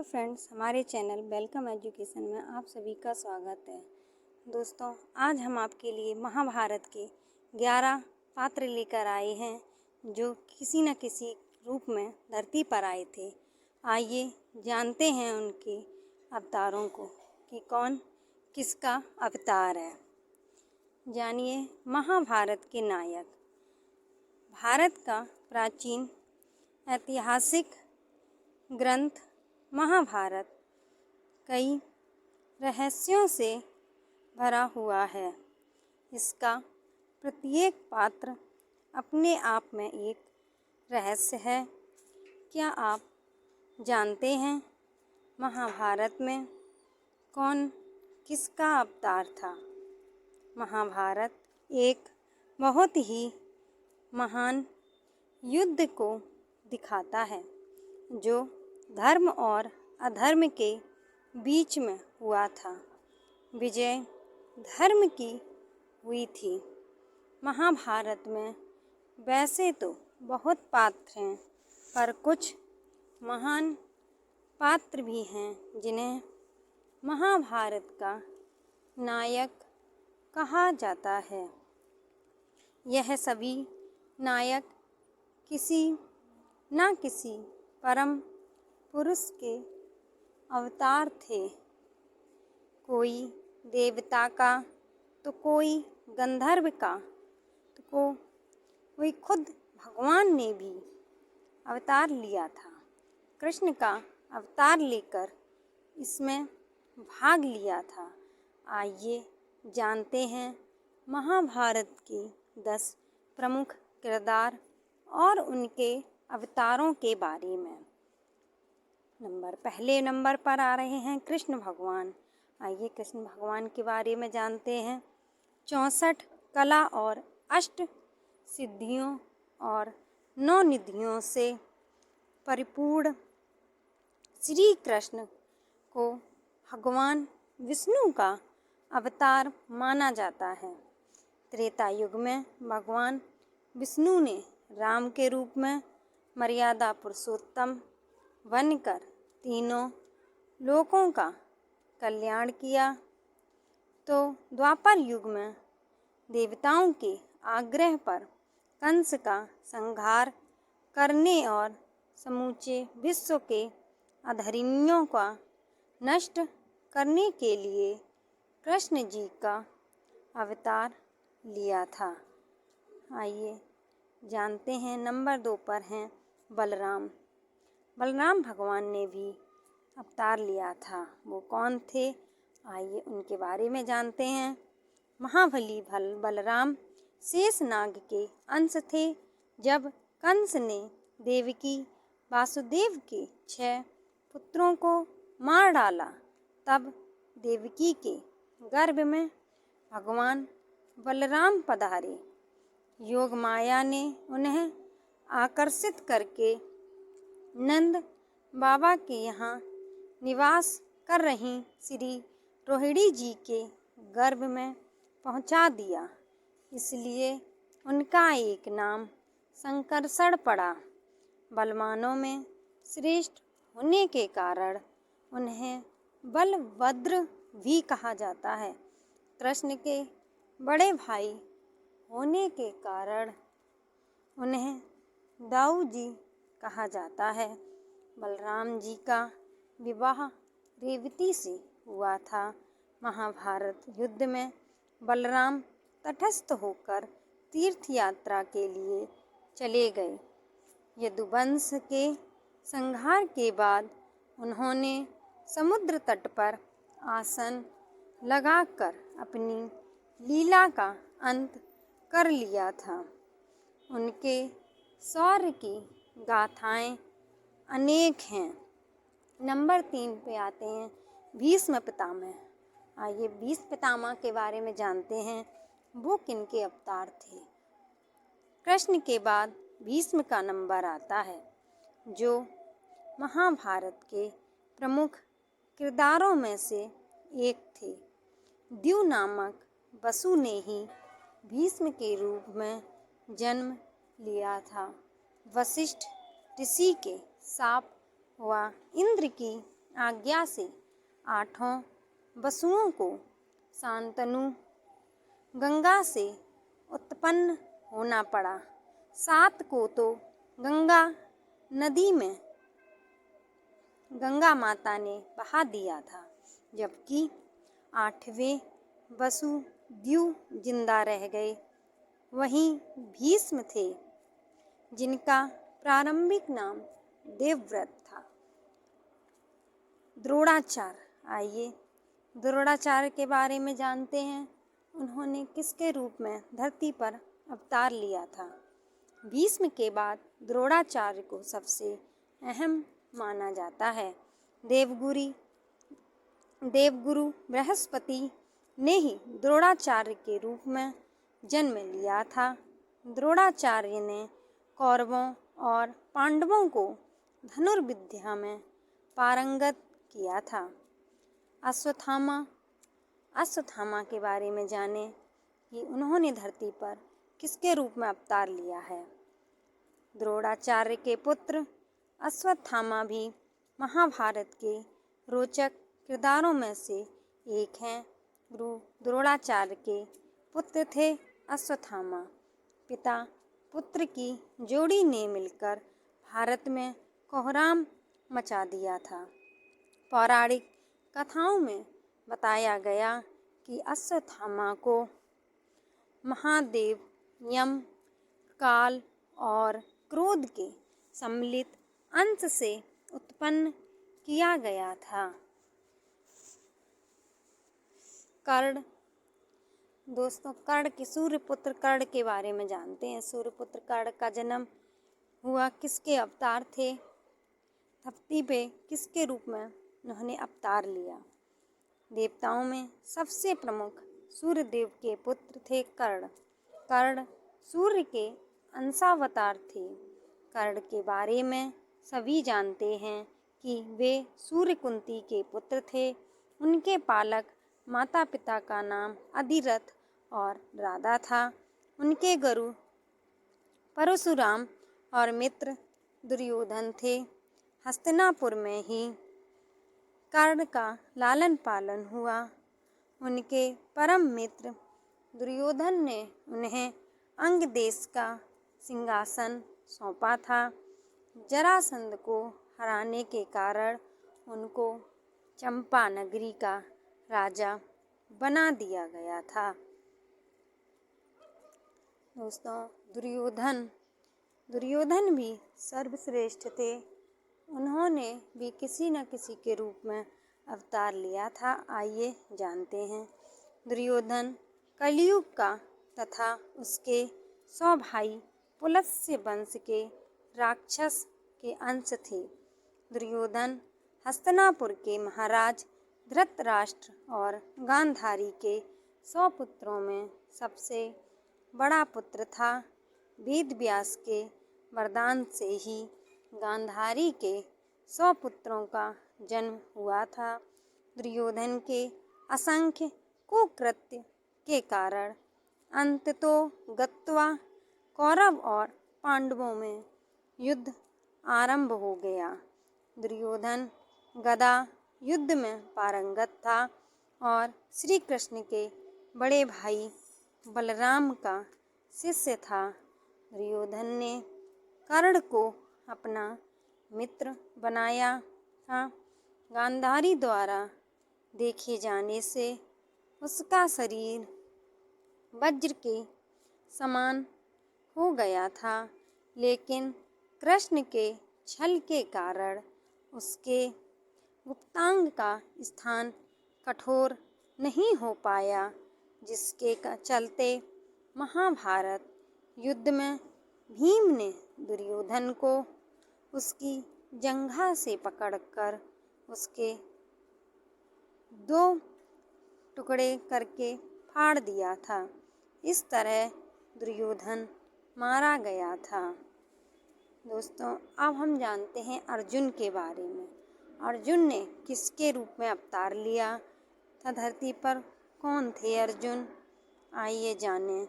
Friends, हमारे channel welcome education में आप सभी का स्वागत है। दोस्तों, आज हम आपके लिए महाभारत के 11 पात्र लेकर आए हैं जो किसी न किसी रूप में धरती पर आए थे। आइए जानते हैं उनके अवतारों को कि कौन किसका अवतार है। जानिए महाभारत के नायक। भारत का प्राचीन ऐतिहासिक ग्रंथ महाभारत कई रहस्यों से भरा हुआ है। इसका प्रत्येक पात्र अपने आप में एक रहस्य है। क्या आप जानते हैं महाभारत में कौन किसका अवतार था? महाभारत एक बहुत ही महान युद्ध को दिखाता है जो धर्म और अधर्म के बीच में हुआ था। विजय धर्म की हुई थी। महाभारत में वैसे तो बहुत पात्र हैं, पर कुछ महान पात्र भी हैं जिन्हें महाभारत का नायक कहा जाता है। यह सभी नायक किसी न किसी परम पुरुष के अवतार थे। कोई देवता का, तो कोई गंधर्व का, तो कोई खुद भगवान ने भी अवतार लिया था। कृष्ण का अवतार लेकर इसमें भाग लिया था। आइए जानते हैं महाभारत के 10 प्रमुख किरदार और उनके अवतारों के बारे में। पहले नंबर पर आ रहे हैं कृष्ण भगवान। आइए कृष्ण भगवान के बारे में जानते हैं। 64 कला और अष्ट सिद्धियों और 9 निधियों से परिपूर्ण श्री कृष्ण को भगवान विष्णु का अवतार माना जाता है। त्रेता युग में भगवान विष्णु ने राम के रूप में मर्यादा पुरुषोत्तम बनकर तीनों लोकों का कल्याण किया। तो द्वापर युग में देवताओं के आग्रह पर कंस का संहार करने और समूचे विश्व के अधर्मियों का नष्ट करने के लिए कृष्ण जी का अवतार लिया था। आइए जानते हैं नंबर 2 पर हैं बलराम। बलराम भगवान ने भी अवतार लिया था। वो कौन थे? आइए उनके बारे में जानते हैं। महाबली बलराम शेषनाग के अंश थे। जब कंस ने देवकी वासुदेव के 6 पुत्रों को मार डाला, तब देवकी के गर्भ में भगवान बलराम पधारे। योग माया ने उन्हें आकर्षित करके नंद बाबा के यहाँ निवास कर रही श्री रोहिणी जी के गर्भ में पहुँचा दिया। इसलिए उनका एक नाम संकर्षण पड़ा। बलवानों में श्रेष्ठ होने के कारण उन्हें बलभद्र भी कहा जाता है। कृष्ण के बड़े भाई होने के कारण उन्हें दाऊ जी कहा जाता है। बलराम जी का विवाह रेवती से हुआ था। महाभारत युद्ध में बलराम तटस्थ होकर तीर्थ यात्रा के लिए चले गए। यदुवंश के संहार के बाद उन्होंने समुद्र तट पर आसन लगाकर अपनी लीला का अंत कर लिया था। उनके शौर्य की गाथाएं अनेक हैं। नंबर 3 पे आते हैं भीष्म पितामह। आइए भीष्म पितामह के बारे में जानते हैं। वो किनके अवतार थे? कृष्ण के बाद भीष्म का नंबर आता है, जो महाभारत के प्रमुख किरदारों में से एक थे। द्यू नामक वसु ने ही भीष्म के रूप में जन्म लिया था। वशिष्ठ ऋषि के शाप व इंद्र की आज्ञा से 8 वसुओं को शांतनु गंगा से उत्पन्न होना पड़ा। 7 को तो गंगा नदी में गंगा माता ने बहा दिया था, जबकि 8वें वसुदेव जिंदा रह गए। वहीं भीष्म थे, जिनका प्रारंभिक नाम देवव्रत था। द्रोणाचार्य, आइए द्रोणाचार्य के बारे में जानते हैं। उन्होंने किसके रूप में धरती पर अवतार लिया था? भीष्म के बाद द्रोणाचार्य को सबसे अहम माना जाता है। देवगुरु बृहस्पति ने ही द्रोणाचार्य के रूप में जन्म लिया था। द्रोणाचार्य ने कौरवों और पांडवों को धनुर्विद्या में पारंगत किया था। अश्वत्थामा के बारे में जानें कि उन्होंने धरती पर किसके रूप में अवतार लिया है। द्रोणाचार्य के पुत्र अश्वत्थामा भी महाभारत के रोचक किरदारों में से एक हैं। गुरु द्रोणाचार्य के पुत्र थे अश्वत्थामा। पिता पुत्र की जोड़ी ने मिलकर भारत में कोहराम मचा दिया था। पौराणिक कथाओं में बताया गया कि अश्वत्थामा को महादेव यम, काल और क्रोध के सम्मिलित अंश से उत्पन्न किया गया था। कर्ण, दोस्तों कर्ण के सूर्यपुत्र कर्ण के बारे में जानते हैं। सूर्यपुत्र कर्ण का जन्म हुआ किसके अवतार थे? धरती पे किसके रूप में उन्होंने अवतार लिया? देवताओं में सबसे प्रमुख सूर्यदेव के पुत्र थे कर्ण। कर्ण सूर्य के अंशावतार थे। कर्ण के बारे में सभी जानते हैं कि वे सूर्य कुंती के पुत्र थे। उनके पालक माता पिता का नाम अधिरथ और राधा था। उनके गुरु परशुराम और मित्र दुर्योधन थे। हस्तिनापुर में ही कर्ण का लालन पालन हुआ। उनके परम मित्र दुर्योधन ने उन्हें अंग देश का सिंहासन सौंपा था। जरासंध को हराने के कारण उनको चंपा नगरी का राजा बना दिया गया था। दोस्तों दुर्योधन भी सर्वश्रेष्ठ थे। उन्होंने भी किसी न किसी के रूप में अवतार लिया था। आइए जानते हैं। दुर्योधन कलयुग का तथा उसके 100 भाई पुलत्स्य वंश के राक्षस के अंश थे। दुर्योधन हस्तिनापुर के महाराज धृतराष्ट्र और गांधारी के 100 पुत्रों में सबसे बड़ा पुत्र था। वेद व्यास के वरदान से ही गांधारी के 100 पुत्रों का जन्म हुआ था। दुर्योधन के असंख्य कुकृत्य के कारण अंततो गत्वा कौरव और पांडवों में युद्ध आरंभ हो गया। दुर्योधन गदा युद्ध में पारंगत था और श्री कृष्ण के बड़े भाई बलराम का शिष्य था। दुर्योधन ने कर्ण को अपना मित्र बनाया था। गांधारी द्वारा देखे जाने से उसका शरीर वज्र के समान हो गया था, लेकिन कृष्ण के छल के कारण उसके गुप्तांग का स्थान कठोर नहीं हो पाया, जिसके चलते महाभारत युद्ध में भीम ने दुर्योधन को उसकी जंघा से पकड़कर उसके 2 टुकड़े करके फाड़ दिया था। इस तरह दुर्योधन मारा गया था। दोस्तों अब हम जानते हैं अर्जुन के बारे में। अर्जुन ने किसके रूप में अवतार लिया था? धरती पर कौन थे अर्जुन? आइए जानें।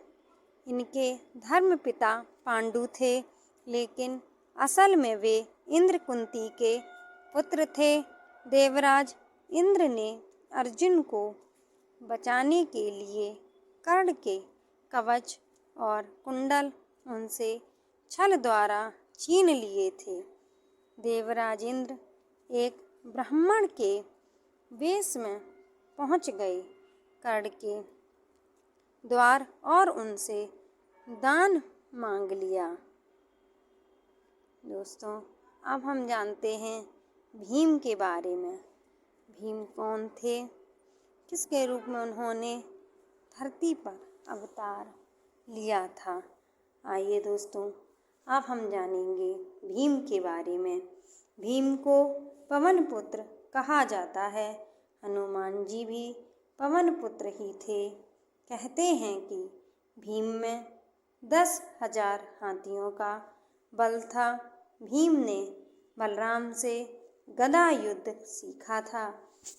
इनके धर्म पिता पांडु थे, लेकिन असल में वे इंद्र कुंती के पुत्र थे। देवराज इंद्र ने अर्जुन को बचाने के लिए कर्ण के कवच और कुंडल उनसे छल द्वारा छीन लिए थे। देवराज इंद्र एक ब्राह्मण के वेश में पहुंच गए कर्ण के द्वार और उनसे दान मांग लिया। दोस्तों, अब हम जानते हैं भीम के बारे में। भीम कौन थे, किसके रूप में उन्होंने धरती पर अवतार लिया था। आइए दोस्तों, अब हम जानेंगे भीम के बारे में। भीम को पवन पुत्र कहा जाता है। हनुमान जी भी पवन पुत्र ही थे। कहते हैं कि भीम में 10,000 हाथियों का बल था। भीम ने बलराम से गदा युद्ध सीखा था।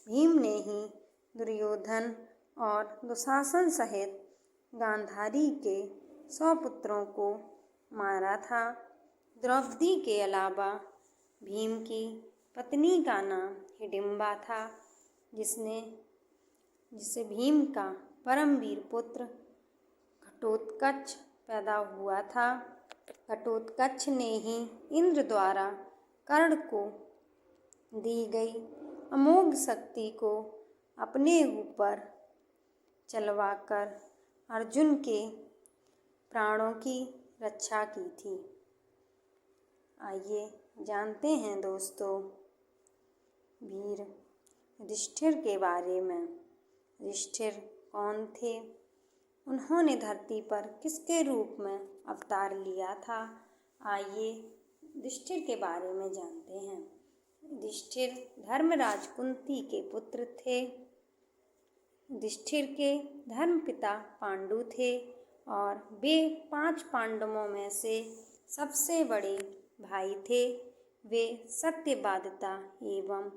भीम ने ही दुर्योधन और दुशासन सहित गांधारी के 100 पुत्रों को मारा था। द्रौपदी के अलावा भीम की पत्नी का नाम हिडिंबा था, जिसे भीम का परमवीर पुत्र घटोत्कच पैदा हुआ था। घटोत्कच ने ही इंद्र द्वारा कर्ण को दी गई अमोघ शक्ति को अपने ऊपर चलवाकर अर्जुन के प्राणों की रक्षा की थी। आइए जानते हैं दोस्तों वीर युधिष्ठिर के बारे में। युधिष्ठिर कौन थे, उन्होंने धरती पर किसके रूप में अवतार लिया था। आइए युधिष्ठिर के बारे में जानते हैं। युधिष्ठिर धर्मराज कुंती के पुत्र थे। युधिष्ठिर के धर्मपिता पांडु थे और वे 5 पांडवों में से सबसे बड़े भाई थे। वे सत्यवादिता एवं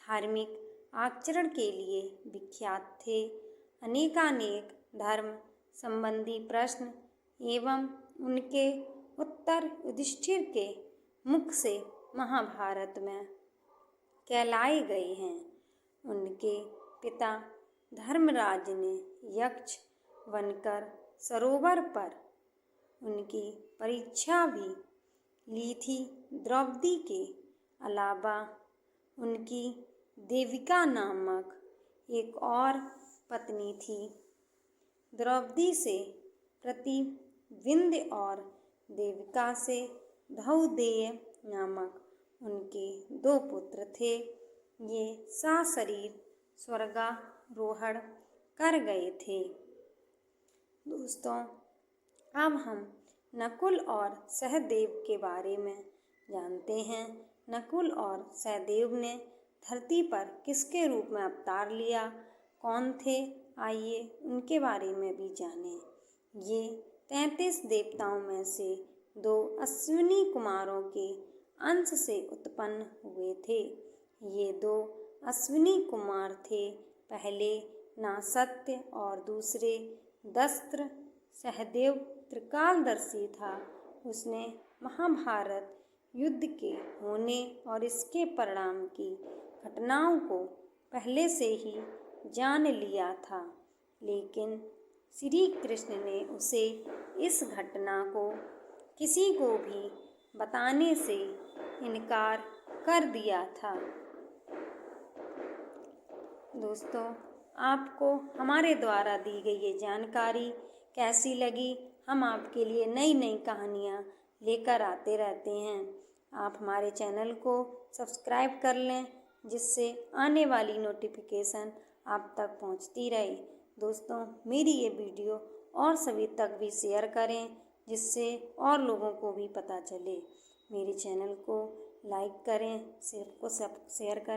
धार्मिक आचरण के लिए विख्यात थे। अनेकानेक धर्म संबंधी प्रश्न एवं उनके उत्तर युधिष्ठिर के मुख से महाभारत में कहलाए गए हैं। उनके पिता धर्मराज ने यक्ष बनकर सरोवर पर उनकी परीक्षा भी ली थी। द्रौपदी के अलावा उनकी देविका नामक एक और पत्नी थी। द्रौपदी से प्रतिविंध्य और देविका से धौदेय नामक उनके 2 पुत्र थे। ये सशरीर स्वर्गारोहण कर गए थे। दोस्तों, अब हम नकुल और सहदेव के बारे में जानते हैं। नकुल और सहदेव ने धरती पर किसके रूप में अवतार लिया, कौन थे, आइए उनके बारे में भी जानें। ये 33 देवताओं में से 2 अश्विनी कुमारों के अंश से उत्पन्न हुए थे। ये 2 अश्विनी कुमार थे, पहले नासत्य और दूसरे दस्त्र। सहदेव त्रिकालदर्शी था। उसने महाभारत युद्ध के होने और इसके परिणाम की घटनाओं को पहले से ही जान लिया था, लेकिन श्री कृष्ण ने उसे इस घटना को किसी को भी बताने से इनकार कर दिया था। दोस्तों, आपको हमारे द्वारा दी गई ये जानकारी कैसी लगी? हम आपके लिए नई नई कहानियाँ लेकर आते रहते हैं। आप हमारे चैनल को सब्सक्राइब कर लें, जिससे आने वाली नोटिफिकेशन आप तक पहुंचती रहे। दोस्तों, मेरी ये वीडियो और सभी तक भी शेयर करें, जिससे और लोगों को भी पता चले। मेरे चैनल को लाइक करें, शेयर करें।